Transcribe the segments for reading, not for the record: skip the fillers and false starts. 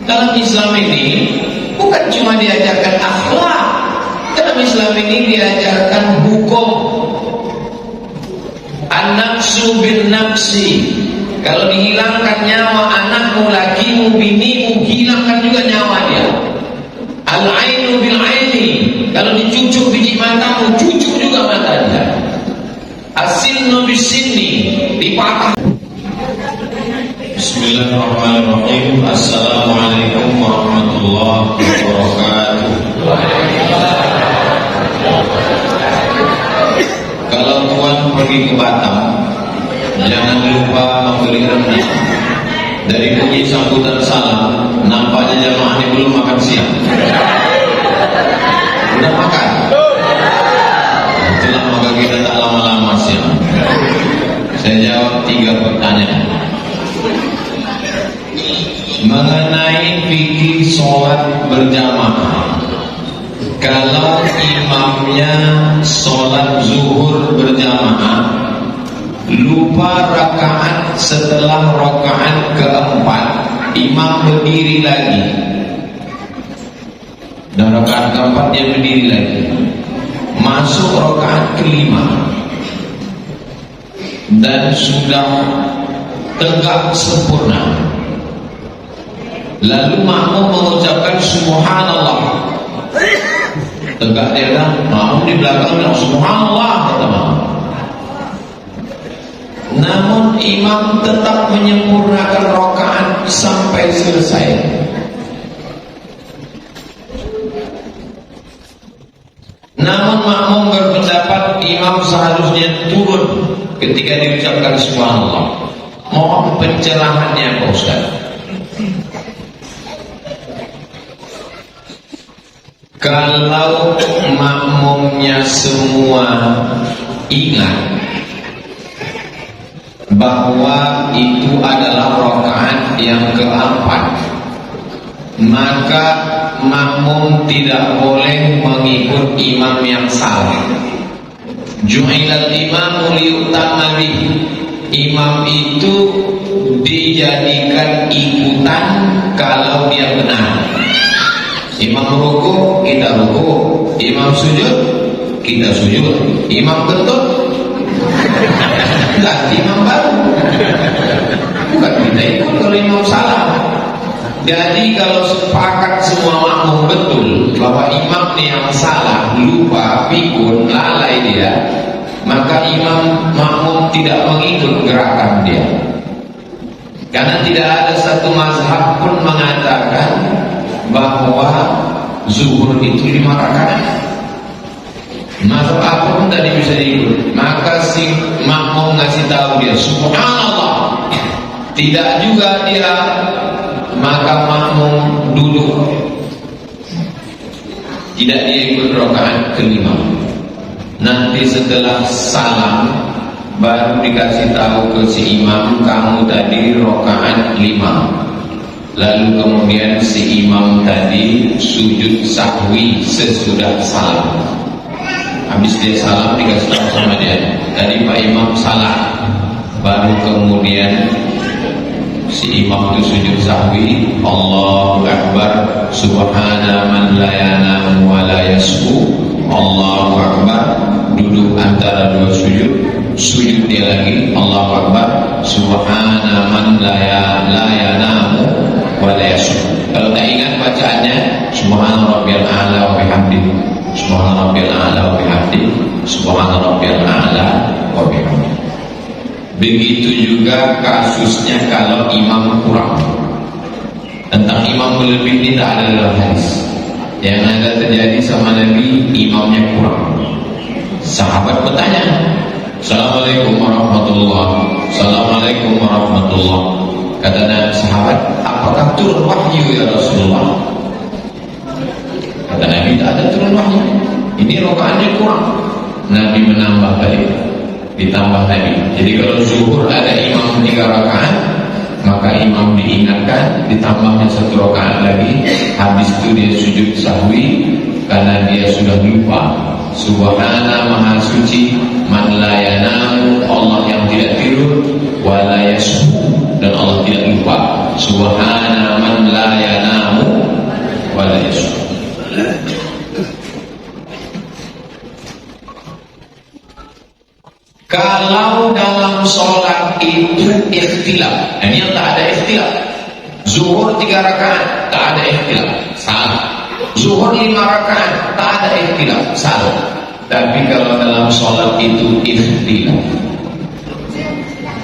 dalam Islam ini bukan cuma diajarkan akhlak, dalam Islam ini diajarkan hukum. An-nafsu bin nafsi. Kalau dihilangkan nyawa anakmu, lakimu, binimu, hilangkan juga nyawa dia. Al-ainu bil aini. Kalau dicucuk biji matamu, cucuk juga mata dia. As-sinnu bis sinni, dipatah. Bismillahirrahmanirrahim. Assalamualaikum warahmatullahi wabarakatuh. Kalau tuan pergi ke Batam, jangan lupa membeli rendang. Dari bunyi sambutan salam, nampaknya jamaah ini belum makan siang. Udah makan? Itulah maka kita tak lama-lama siang. Saya jawab 3 pertanyaan mengenai fikih sholat berjamaah. Kalau imamnya sholat zuhur berjamaah, lupa rakaat setelah rakaat keempat, imam berdiri lagi, dan rakaat keempat dia berdiri lagi, masuk rakaat kelima dan sudah tegak sempurna, lalu makmum mengucapkan subhanallah. Tegak dia kan, makmum di belakang bilang subhanallah, kata makmum. Namun imam tetap menyempurnakan rakaat sampai selesai. Namun makmum berpendapat imam seharusnya turun ketika diucapkan subhanallah. Mohon pencerahannya Pak Ustaz. Kalau makmumnya semua ingat bahwa itu adalah rakaat yang keempat, maka makmum tidak boleh mengikut imam yang salah. Ju'ilal imamu liyutamma bihi. Imam itu dijadikan ikutan kalau dia benar. Imam ruku, kita ruku. Imam sujud, kita sujud. Imam kentut, ganti imam baru. Bukan kita ikut kalau imam salah. Jadi kalau sepakat semua makmum betul bahwa imam ini yang salah, lupa, pikun, lalai dia, maka imam makmum tidak mengikut gerakan dia. Karena tidak ada satu mazhab pun mengatakan bahwa zuhur itu 5 rakaat. Mazhab apapun tadi bisa diikut. Maka si makmum ngasih tahu dia subhanallah, tidak juga dia, maka makmum duduk, tidak dia ikut rakaat kelima. Nanti setelah salam baru dikasih tahu ke si imam, kamu tadi rakaat 5. Lalu kemudian si imam tadi sujud sahwi sesudah salam. Habis dia salam dikasih tahu sama dia, tadi Pak Imam salah. Baru kemudian si imam itu sujud sahwi, Allahu Akbar, subhana man la yanamu wa la yasbu. Allahu Akbar, duduk antara 2 sujud, sujud dia lagi, Allahu Akbar, subhana man la yanamu wa la yasbu. Kalau tak ingat bacaannya, subhana rabbiyal a'la wa bihamdihi, subhana rabbiyal a'la wa bihamdihi, subhana rabbiyal a'la wa bihamdihi. Begitu juga kasusnya kalau imam kurang. Tentang imam berlebih ini tak ada dalam hadis. Yang ada terjadi sama Nabi, imamnya kurang. Sahabat bertanya, Assalamualaikum warahmatullahi, Assalamualaikum warahmatullahi. Kata sahabat, apakah turun wahyu ya Rasulullah? Kata Nabi, tak ada turun wahyu. Ini rakaatnya kurang. Nabi menambah tadi, ditambah tadi. Jadi kalau zuhur ada imam 3 rakaat, maka imam diingatkan, ditambahnya 1 rakaat lagi. Habis itu dia sujud sahwi karena dia sudah lupa. Subhana maha suci, man la yanamu, Allah yang tidak tidur, wa la yasbu, dan Allah tidak lupa. Subhana man la yanamu ikhtilaf. Ini yang tak ada ikhtilaf. Zuhur 3 rakaat tak ada ikhtilaf, salah. Zuhur 5 rakaat tak ada ikhtilaf, salah. Tapi kalau dalam sholat itu ikhtilaf,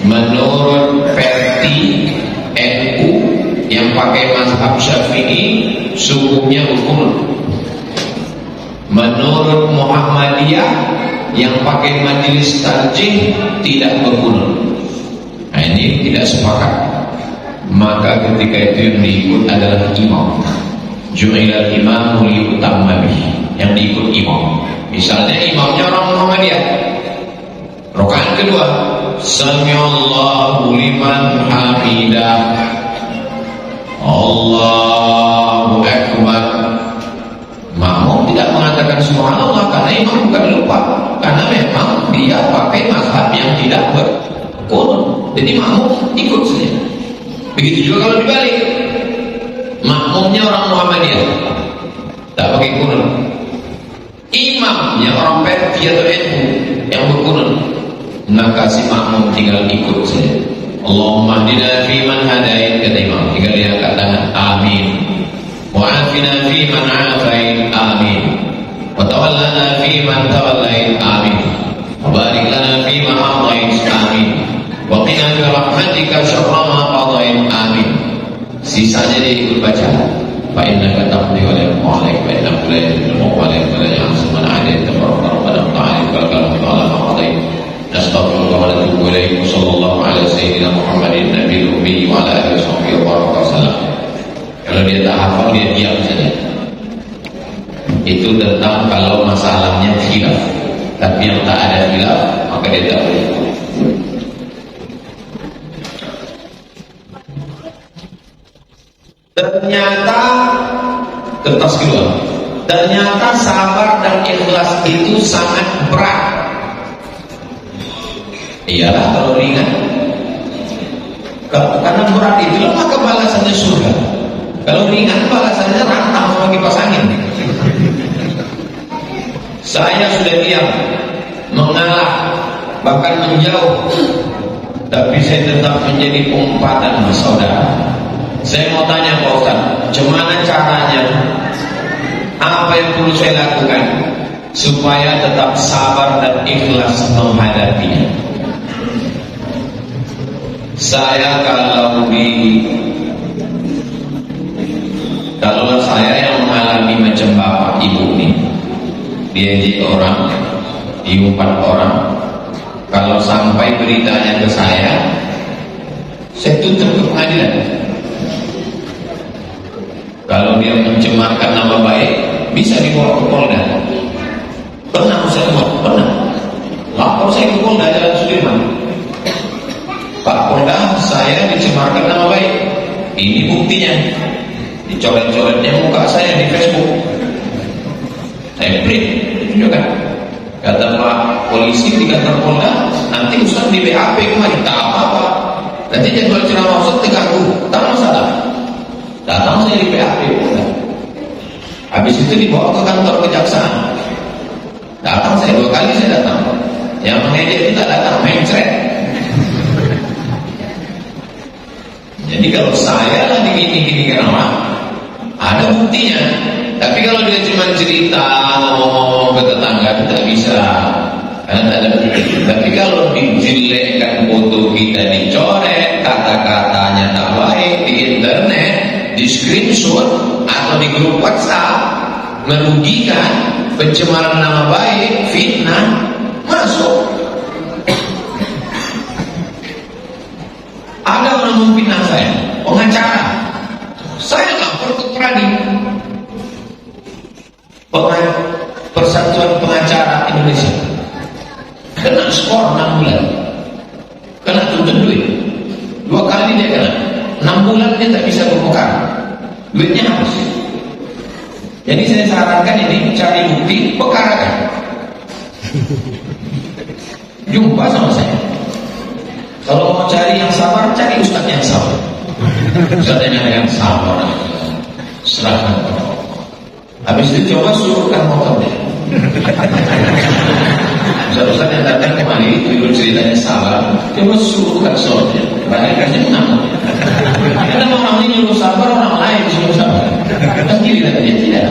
menurut versi NU yang pakai mazhab Syafi'i subuhnya berkunut. Menurut Muhammadiyah yang pakai majelis tarjih tidak berkunut. Nah, ini tidak sepakat. Maka ketika itu yang diikut adalah imam. Ju'ilal imamu liutamma bihi, yang diikut imam. Misalnya imamnya orang Muhammadiyah, rakaat kedua, Sami'allahu liman hamidah, Allahu Akbar. Makmum tidak mengatakan subhanallah karena imam bukan lupa, karena memang dia pakai mazhab yang tidak berkunut. Jadi makmum ikut saja. Begitu juga kalau dibalik, makmumnya orang Muhammadiyah tak pakai kunut, imamnya orang Perti atau NU yang berkunut, maka si makmum tinggal ikut saja. Allahumma hdina fi man hadait, kata imam, tinggal dia katakan amin. Wa afina fi man afait, amin. Wa tawallana fi man tawallait, amin. Wa barik lana fi ma a'tait, amin. Wa qina bi rahmatika syarra ma qadait, amin. Sisanya dia ikut baca. Fa innaka taqdi wa la yuqda 'alaik wa innahu la yudhillu wa la yu'azzu man 'adait tabaraka rabbana ta'ala wa kalam ta'ala ma qadait. Nastaghfirullah wa natubu ilaih. Sallallahu alaihi sayyidina Muhammadin nabiyil ummi wa ala alihi wasallam. Kalau dia tak hafal, dia diam saja. Itu tentang kalau masalahnya khilaf. Tapi yang tak ada khilaf, maka dia tak boleh. Ternyata kertas kedua, ternyata sabar dan ikhlas itu sangat berat. Iyalah kalau ringan, karena berat itu maka balasannya surga. Kalau ringan balasannya rantang sama kipas angin. Saya sudah diam, mengalah, bahkan menjauh, tapi saya tetap menjadi pengumpatan saudara. Saya mau tanya Pak Ustaz, bagaimana caranya? Apa yang perlu saya lakukan supaya tetap sabar dan ikhlas menghadapinya? Saya kalau saya yang mengalami macam bapak ibu ini, dia jadi orang, ibu 4 orang. Kalau sampai beritanya ke saya tutup ke pengadilan. Kalau dia mencemarkan nama baik, bisa dibawa ke Polda. Pernah saya buat, pernah. Lapor saya ke Polda Jalan Sudirman. Pak Polda, saya dicemarkan nama baik. Ini buktinya. Dicoret-coretnya muka saya di Facebook. Saya print, tunjukkan. Kata Pak polisi di kantor Polda, nanti Ustaz di BAP kemarin, tak apa-apa. Nanti jadwal ceramah Ustaz terganggu, tak masalah. Datang saya di PAP Polda. Habis itu dibawa ke kantor kejaksaan. Datang saya 2 kali saya datang. Yang mengejek itu tak datang, main cret. Jadi kalau saya lah digini-gini kenapa? Ada buktinya. Tapi kalau dia cuma cerita, ngomong ke tetangga, tidak bisa. Karena tak ada bukti. Tapi kalau dijelekkan foto kita, dicoret, kata-katanya tak baik di internet, di screenshot atau di grup WhatsApp, merugikan, pencemaran nama baik, fitnah, masuk. Ada orang memfitnah saya, pengacara. Saya lapor ke Pradi, Persatuan Pengacara Indonesia. Kena skor 6 bulan, kena tuntut duit 2 kali dia kena. 6 bulan dia tak bisa berperkara, duitnya habis. Jadi saya sarankan ini cari bukti, perkarakan. Jumpa sama saya. Kalau mau cari yang sabar, cari ustaz yang sabar. Ustaz yang sabar, serahkan kepada Allah. Habis itu coba suruhkan motornya. Ustaz yang datang kemari itu ceritanya sabar, coba suruhkan sholatnya, bahkan mengamuk. Karena orang ini nyuruh sabar, orang lain suruh sabar. Kan dia tidak.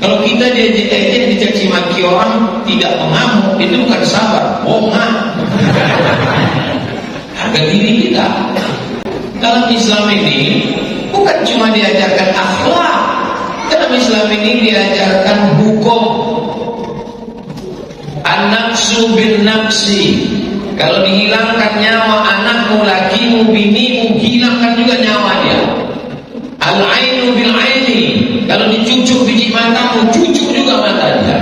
Kalau kita diajak dicaci maki orang tidak mengamuk, itu bukan sabar, bohong. Harga diri kita. Dalam Islam ini bukan cuma diajarkan akhlak, dalam Islam ini diajarkan hukum. An-nafsu bin nafsi. Kalau dihilangkan nyawa anakmu, lakimu, binimu, hilangkan juga nyawa dia. Al-ainu bil aini. Kalau dicucuk biji matamu, cucuk juga mata dia.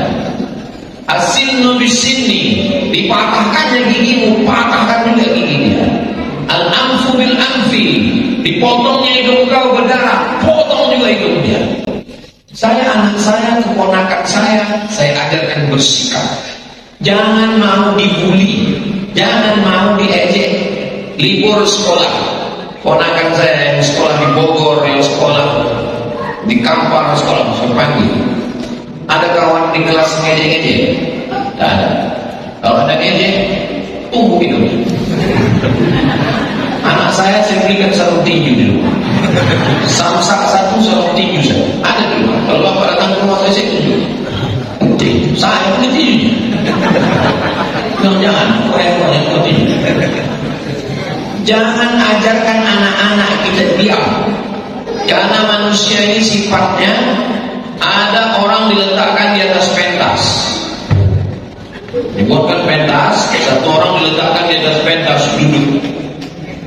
As-sinnu bis sinni. Dipatahkannya gigimu, patahkan juga gigi dia. Al-anfu bil anfi. Dipotongnya hidung kau berdarah, potong juga hidung dia. Anak saya, keponakan saya ajarkan bersikap. Jangan mau dibully, jangan mau diejek. Libur sekolah, ponakan saya yang sekolah di Bogor, yang sekolah di Kampar, sekolah saya panggil. Ada kawan di kelas ngejek-ngejek? Tidak ada. Kalau ada ngejek, tunggu hidupnya. Anak saya berikan sarung tinju di rumah. Samsak satu sarung tinju saya. Ada di rumah. Kalau bapak datang ke rumah saya tunjuk. Tinju. Saya punya tinjunya. Jangan, kau tinju. Jangan ajarkan anak-anak kita diam. Karena manusia ini sifatnya ada orang diletakkan di atas pentas. Dibuatkan pentas, satu orang diletakkan di atas pentas duduk.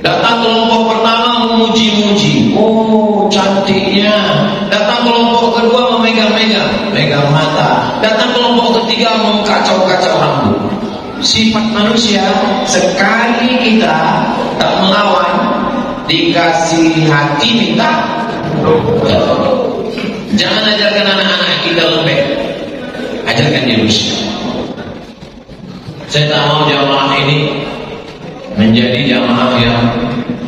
Datang kelompok pertama memuji-muji, oh cantiknya. Datang kelompok kedua memegang-megang, pegang mata. Datang kelompok ketiga mengkacau-kacau rambut. Sifat manusia, sekali kita tak melawan, dikasih hati minta. Jangan ajarkan anak-anak kita lembek, ajarkan dia bersih. Saya tak mau jamaah ini menjadi jamaah yang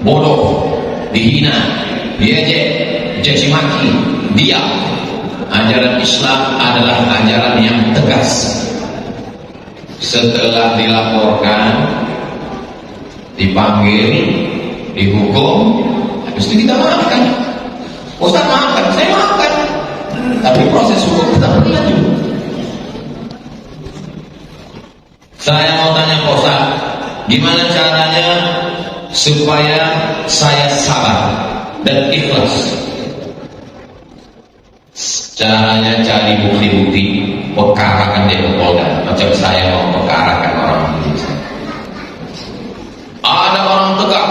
bodoh, dihina, diejek, dicaci maki, diam. Ajaran Islam adalah ajaran yang tegas. Setelah dilaporkan, dipanggil, dihukum, habis itu kita maafkan. Ustaz maafkan, saya maafkan. Tapi proses hukum tetap berlanjut. Saya mau tanya Pak Ustaz, gimana caranya supaya saya sabar dan ikhlas? Caranya cari bukti-bukti, perkarakan dia ke Polda. Macam saya mau perkarakan orang ini. Ada orang tegak,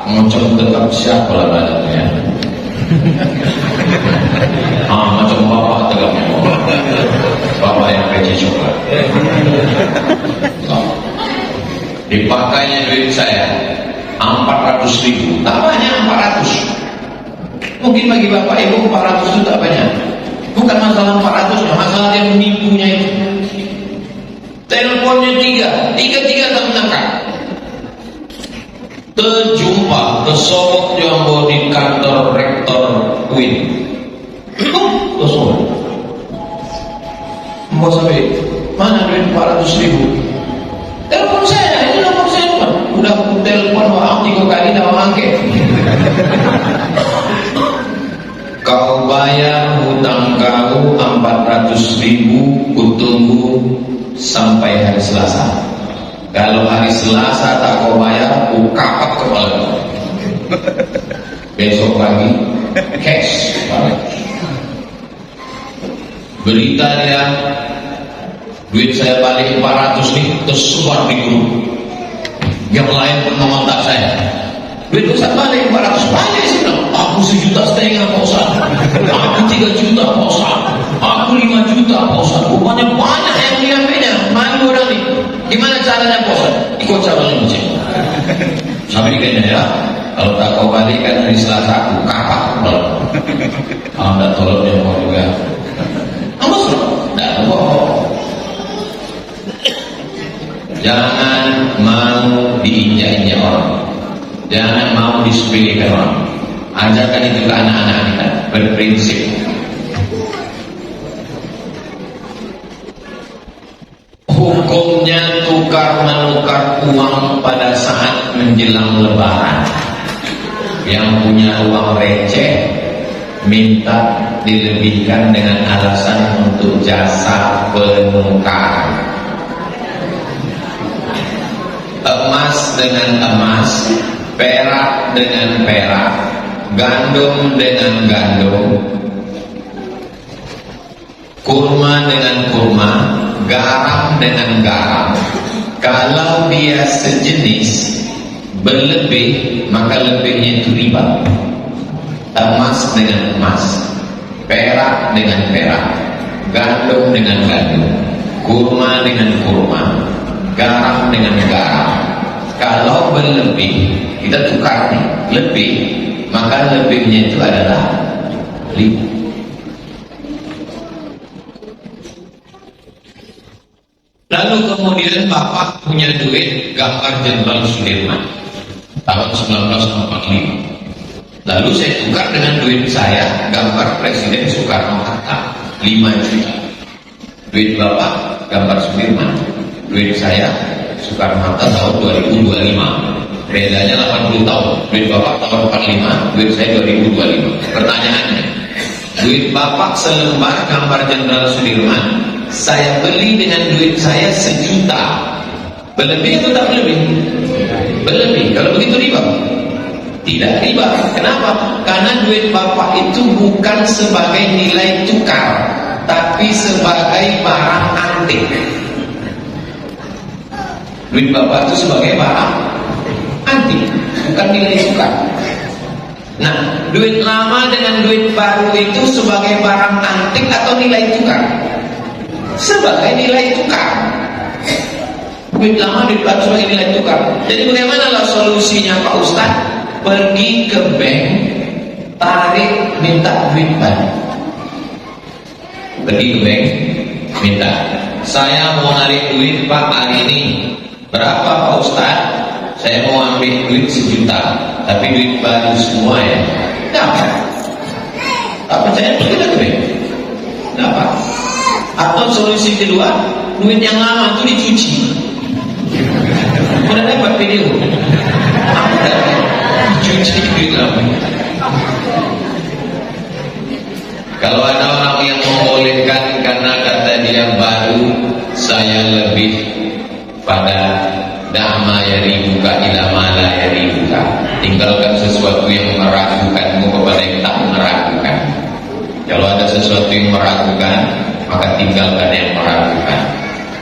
macam tegak siapa lah badannya? Macam bapak tegak, bapak yang kecil coklat. Dipakainya duit saya 400.000, tak banyak 400. Mungkin bagi bapak ibu 400 itu tak banyak. Bukan masalah 400-nya, masalah dia menipunya itu. Teleponnya tiga tak menangkap. Terjumpa, kesogok jombo di kantor rektor UIN. Kesogok. Mau sampai mana duit 400.000? Telepon saya, ini nomor saya Pak. Udah aku telepon Pak 3 kali dah angkat. Kau bayar hutang kau 400.000, kutunggu sampai hari Selasa. Kalau hari Selasa tak kau bayar, ku kapak kepala kau. Besok pagi cash balik. Berita dia, duit saya balik 400 nih, tersebar di grup. Yang lain pun mengontak saya. Duit Ustaz balik 400, balik sih. Aku 1,5 juta Pak Ustaz. Aku 3 juta Pak Ustaz. Aku 5 juta Pak Ustaz. Rupanya banyak yang diambilnya. Malu orang ini. Gimana caranya Pak Ustaz? Ikut cara macam. Sampai dikanya ya. Kalau tak kau balik kan hari Selasa aku kapak. Anda tolong dia mau juga. Amas loh. Tidak bohong. Jangan mau diinjak-injak orang. Jangan mau disepelekan orang. Ajarkan itu ke anak-anak kita, berprinsip. Hukumnya uang pada saat menjelang lebaran. Yang punya uang receh minta dilebihkan dengan alasan untuk jasa penukaran. Emas dengan emas, perak dengan perak, gandum dengan gandum, kurma dengan kurma, garam dengan garam. Kalau dia sejenis berlebih, maka lebihnya itu riba. Emas dengan emas, perak dengan perak, gandum dengan gandum, kurma dengan kurma, garam dengan garam. Kalau berlebih, kita tukar nih, lebih, maka lebihnya itu adalah riba. Lalu kemudian Bapak punya duit gambar Jenderal Sudirman tahun 1945. Lalu saya tukar dengan duit saya gambar Presiden Soekarno-Hatta 5 juta. Duit Bapak gambar Sudirman, duit saya Soekarno-Hatta tahun 2025. Bedanya 80 tahun. Duit Bapak tahun 45, duit saya 2025. Pertanyaannya, duit Bapak selembar gambar Jenderal Sudirman saya beli dengan duit saya 1 juta. Berlebih atau tak berlebih? Berlebih. Kalau begitu riba? Tidak riba. Kenapa? Karena duit Bapak itu bukan sebagai nilai tukar, tapi sebagai barang antik. Duit Bapak itu sebagai barang antik, bukan nilai tukar. Nah, duit lama dengan duit baru itu sebagai barang antik atau nilai tukar? Sebagai nilai tukar. Duit lama, duit baru sebagai nilai tukar. Jadi bagaimana solusinya Pak Ustadz? Pergi ke bank, tarik, minta duit baru. Pergi ke bank, minta, saya mau narik duit Pak hari ini. Berapa Pak Ustadz? Saya mau ambil duit 1 juta, tapi duit baru semua ya. Dapat. Tak percaya pergi ke bank, dapat. Atau solusi kedua, duit yang lama itu dicuci. Udah dapat video? Aku dapat. Cuci duit lama. Kalau ada orang yang membolehkan karena kata dia baru, saya lebih pada da'ma yaribuka ila ma la yaribuka. Tinggalkan sesuatu yang meragukanmu kepada yang tak meragukan. Kalau ada sesuatu yang meragukan, maka tinggalkan yang meragukan.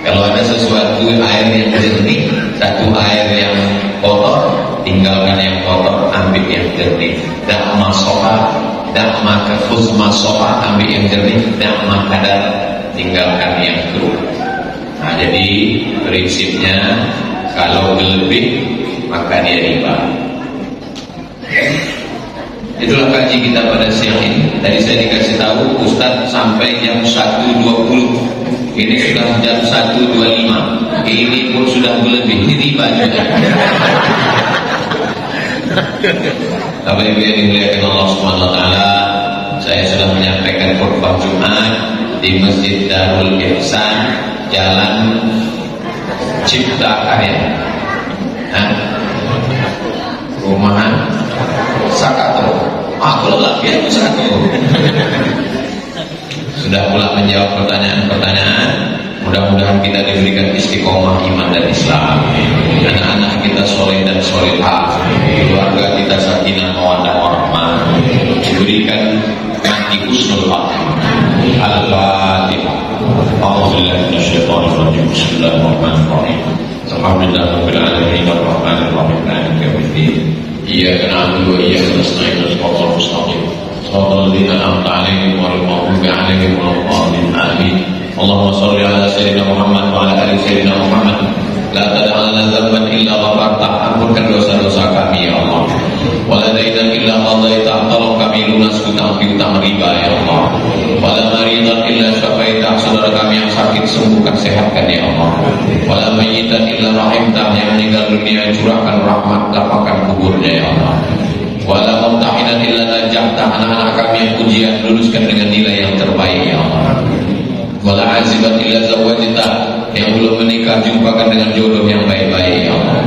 Kalau ada sesuatu air yang jernih, satu air yang kotor, tinggalkan yang kotor, ambil yang jernih. Da'ma soha, da'ma kafuzma soha, ambil yang jernih. Da'ma kadar, tinggalkan yang keruh. Nah, jadi prinsipnya kalau berlebih maka dia riba. Itulah kaji kita pada siang ini. Tadi saya dikasih tahu Ustadz sampai jam 1.20. Ini sudah jam 1.25. Ini pun sudah berlebih. Ini riba juga. Bapak Ibu yang dimuliakan Allah Subhanahu wa taala, saya sudah menyampaikan khutbah Jumat di Masjid Darul Ihsan, Jalan Cipta Karya. Rumahan Sakato. Kalau lagi itu Sakato. Sudah pula menjawab pertanyaan-pertanyaan. Mudah-mudahan kita diberikan istiqomah iman dan Islam. Anak-anak kita soleh dan solehah. Keluarga kita sakinah mawaddah warahmah. Diberikan mati husnul khatimah. Al-Fatihah. A'udzubillahi minasyaitonir rajim. Bismillahirrahmanirrahim. Alhamdulillahirabbil alamin arrahmanir rahim maliki yaumiddin. Iyyaka na'budu wa iyyaka nasta'in ihdinas mustaqim. Shiratal ladzina an'amta 'alaihim ghairil maghdubi 'alaihim waladdallin. Amin. Allahumma shalli 'ala sayyidina Muhammad wa 'ala ali sayyidina Muhammad. La tad'a lana dhanban illa ghafarta. Ampunkan dosa-dosa kami ya Allah. Wa la daynan illa qadaita. Tolong kami lunaskan utang riba ya Allah. Wa la maridan illa syafaita. Saudara kami yang sakit sembuhkan, sehatkan ya Allah. Wa la mayyitan illa rahimta. Yang meninggal dunia curahkan rahmat, lapangkan kuburnya ya Allah. Wa la mumtahinan illa najahta. Anak-anak kami yang ujian luluskan dengan nilai yang terbaik ya Allah. Wala azibat illa zawajita. Yang belum menikah jumpakan dengan jodoh yang baik-baik ya Allah.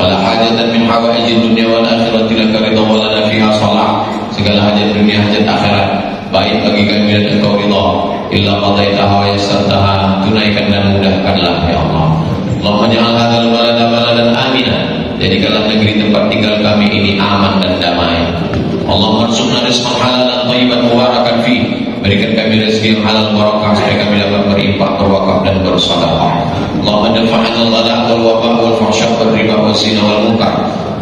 wala hajatan min hawaijid dunya wal akhirati laka ridha wa lana fiha salah. Segala hajat dunia hajat akhirat baik bagi kami dan engkau ridha, illa qadaitaha wa yassartaha, tunaikan dan mudahkanlah ya Allah. Allahumma ja'al hadzal balada baladan amina, jadikanlah negeri tempat tinggal kami ini aman dan damai. Allahumma arzuqna rizqan halalan thayyiban mubarakan fi, berikan kami rezeki yang halal barakah supaya kami dapat berinfak, berwakaf dan bersedekah. Allahumma dafa'na al-ghala' wal waba' wal fahsya' wal riba wal zina wal munkar,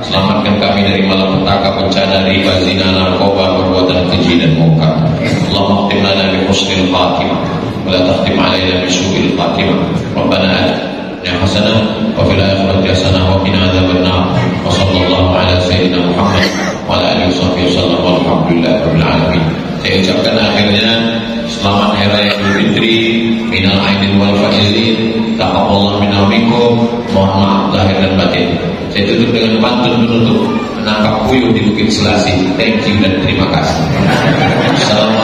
selamatkan kami dari malapetaka, bencana, riba, zina, narkoba, perbuatan keji dan munkar. Allahumma khtim lana bi husnil khatimah wa la takhtim alaina bi su'il khatimah. Rabbana atina hasanah wa fil akhirati hasanah wa qina adzabannar. Wa sallallahu ala sayyidina Muhammad wa ala alihi wasallam walhamdulillahi rabbil alamin. Saya ucapkan akhirnya selamat hari raya Idul Fitri, minal aidin wal faizin, taqabbalallahu minna wa minkum. Mohon maaf lahir dan batin. Saya tutup dengan pantun penutup, menangkap puyuh di Bukit Selasih. Thank you dan terima kasih. Assalamualaikum.